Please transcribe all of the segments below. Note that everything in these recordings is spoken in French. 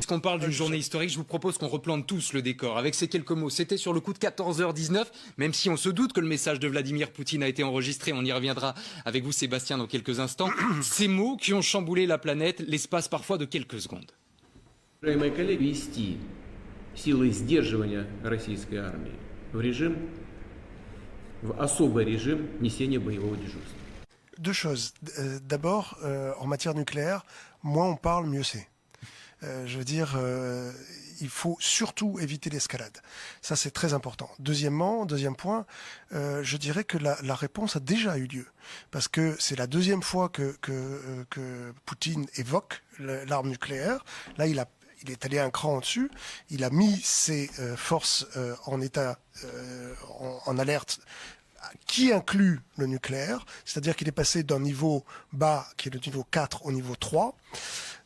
puisqu'on parle d'une journée historique, je vous propose qu'on replante tous le décor avec ces quelques mots. C'était sur le coup de 14h19, même si on se doute que le message de Vladimir Poutine a été enregistré, on y reviendra avec vous Sébastien dans quelques instants. Ces mots qui ont chamboulé la planète l'espace parfois de quelques secondes. Уважаемые коллеги, ввести силы сдерживания российской армии в режим, в особый режим несения боевого дежурства. Deux choses. D'abord, en matière nucléaire, moins on parle, mieux c'est. Je veux dire, il faut surtout éviter l'escalade. Ça, c'est très important. Deuxième point, je dirais que la réponse a déjà eu lieu. Parce que c'est la deuxième fois que Poutine évoque l'arme nucléaire. Là, il est allé un cran au-dessus. Il a mis ses forces en état, en alerte, qui inclut le nucléaire. C'est-à-dire qu'il est passé d'un niveau bas, qui est le niveau 4, au niveau 3.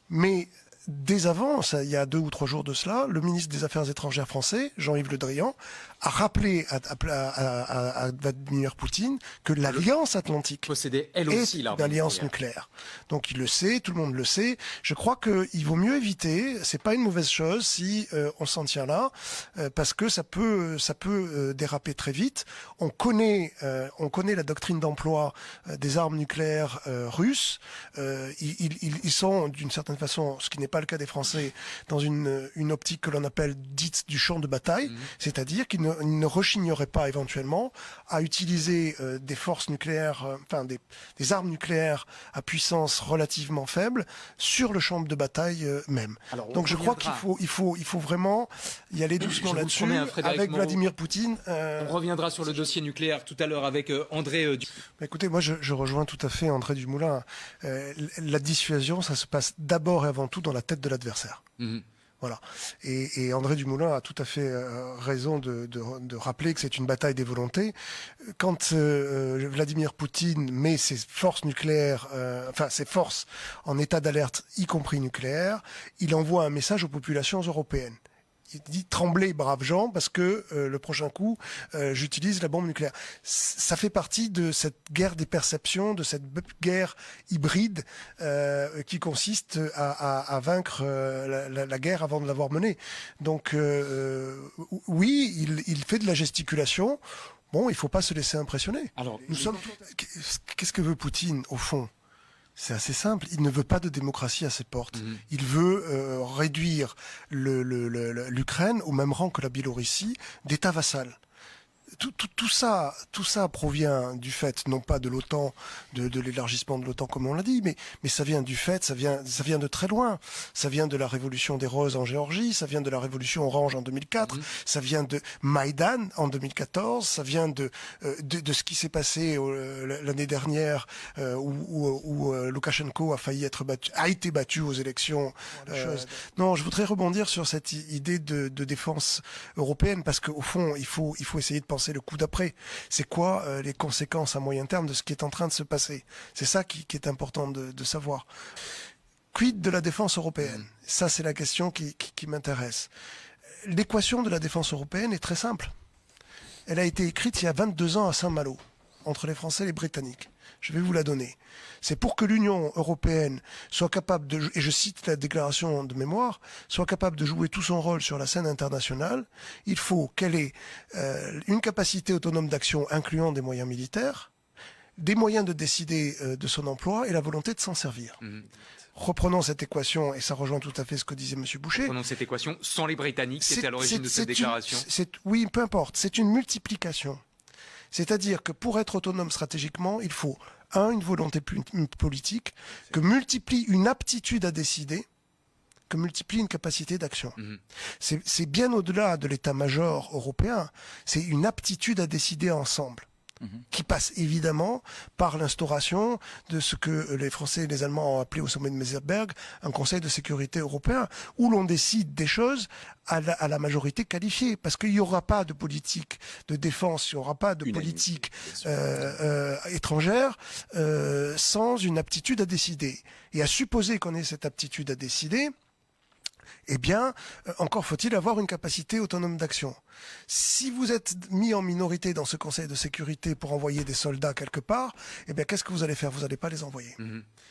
Mais dès avant, il y a 2 ou 3 jours de cela, le ministre des Affaires étrangères français, Jean-Yves Le Drian, a rappelé à Vladimir Poutine que l'Alliance Atlantique possédait elle aussi est une alliance nucléaire. Donc il le sait, tout le monde le sait. Je crois qu'il vaut mieux éviter, c'est pas une mauvaise chose si on s'en tient là, parce que ça peut déraper très vite. On connaît la doctrine d'emploi des armes nucléaires russes. Ils sont d'une certaine façon, ce qui n'est pas le cas des Français, dans une optique que l'on appelle dite du champ de bataille, c'est-à-dire qu'ils ne rechigneraient pas éventuellement à utiliser des forces nucléaires, des armes nucléaires à puissance relativement faible sur le champ de bataille même. Alors, donc je crois qu'il faut vraiment y aller doucement là-dessus avec Vladimir Poutine. On reviendra sur le dossier nucléaire tout à l'heure avec André. Écoutez, moi je rejoins tout à fait André Dumoulin. La dissuasion, ça se passe d'abord et avant tout dans la tête de l'adversaire. Voilà. Et André Dumoulin a tout à fait raison de rappeler que c'est une bataille des volontés. Quand Vladimir Poutine met ses forces nucléaires, ses forces en état d'alerte, y compris nucléaire, il envoie un message aux populations européennes. Il dit tremblez, braves gens, parce que le prochain coup, j'utilise la bombe nucléaire. Ça fait partie de cette guerre des perceptions, de cette guerre hybride qui consiste à vaincre la guerre avant de l'avoir menée. Donc oui, il fait de la gesticulation. Bon, il faut pas se laisser impressionner. Alors, qu'est-ce que veut Poutine au fond ? C'est assez simple. Il ne veut pas de démocratie à ses portes. Il veut réduire l'Ukraine au même rang que la Biélorussie d'État vassal. Tout ça provient du fait, non pas de l'OTAN, de l'élargissement de l'OTAN comme on l'a dit, mais ça vient du fait, ça vient de très loin. Ça vient de la révolution des roses en Géorgie, ça vient de la révolution orange en 2004, ça vient de Maïdan en 2014, ça vient de ce qui s'est passé l'année dernière où Loukachenko a été battu aux élections. Non, je voudrais rebondir sur cette idée de défense européenne parce qu'au fond, il faut essayer de penser le coup d'après. C'est quoi les conséquences à moyen terme de ce qui est en train de se passer? C'est ça qui est important de savoir. Quid de la défense européenne? Ça, c'est la question qui m'intéresse. L'équation de la défense européenne est très simple. Elle a été écrite il y a 22 ans à Saint-Malo, entre les Français et les Britanniques. Je vais vous la donner. C'est pour que l'Union européenne soit capable de, et je cite la déclaration de mémoire, soit capable de jouer tout son rôle sur la scène internationale, il faut qu'elle ait une capacité autonome d'action incluant des moyens militaires, des moyens de décider de son emploi et la volonté de s'en servir. Reprenons cette équation, et ça rejoint tout à fait ce que disait M. Boucher. Reprenons cette équation sans les Britanniques, c'était à l'origine de cette déclaration. Oui, peu importe, c'est une multiplication. C'est-à-dire que pour être autonome stratégiquement, il faut, une volonté politique, que multiplie une aptitude à décider, que multiplie une capacité d'action. C'est bien au-delà de l'état-major européen, c'est une aptitude à décider ensemble. Qui passe évidemment par l'instauration de ce que les Français et les Allemands ont appelé au sommet de Meseberg un Conseil de sécurité européen, où l'on décide des choses à la majorité qualifiée, parce qu'il n'y aura pas de politique de défense, il n'y aura pas de politique étrangère sans une aptitude à décider. Et à supposer qu'on ait cette aptitude à décider, Eh bien, encore faut-il avoir une capacité autonome d'action. Si vous êtes mis en minorité dans ce Conseil de sécurité pour envoyer des soldats quelque part, eh bien, qu'est-ce que vous allez faire? Vous n'allez pas les envoyer.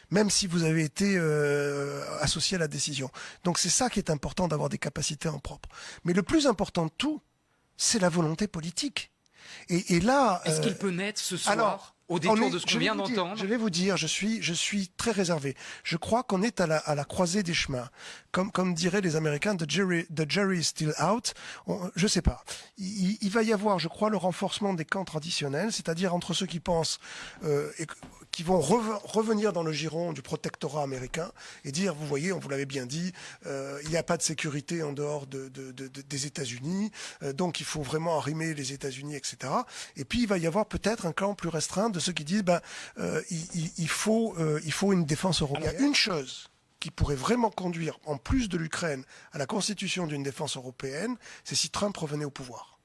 Même si vous avez été associé à la décision. Donc c'est ça qui est important, d'avoir des capacités en propre. Mais le plus important de tout, c'est la volonté politique. Et là... Est-ce qu'il peut naître ce soir, au détour de ce qu'on vient d'entendre? Je vais vous dire, je suis très réservé. Je crois qu'on est à la croisée des chemins. Comme diraient les Américains, the jury is still out. Je sais pas. Il va y avoir, je crois, le renforcement des camps traditionnels, c'est-à-dire entre ceux qui pensent qui vont revenir dans le giron du protectorat américain et dire, vous voyez, on vous l'avait bien dit, il n'y a pas de sécurité en dehors des États-Unis, donc il faut vraiment arrimer les États-Unis, etc. Et puis il va y avoir peut-être un camp plus restreint de ceux qui disent, il faut une défense européenne. Il y a une chose qui pourrait vraiment conduire, en plus de l'Ukraine, à la constitution d'une défense européenne, c'est si Trump revenait au pouvoir.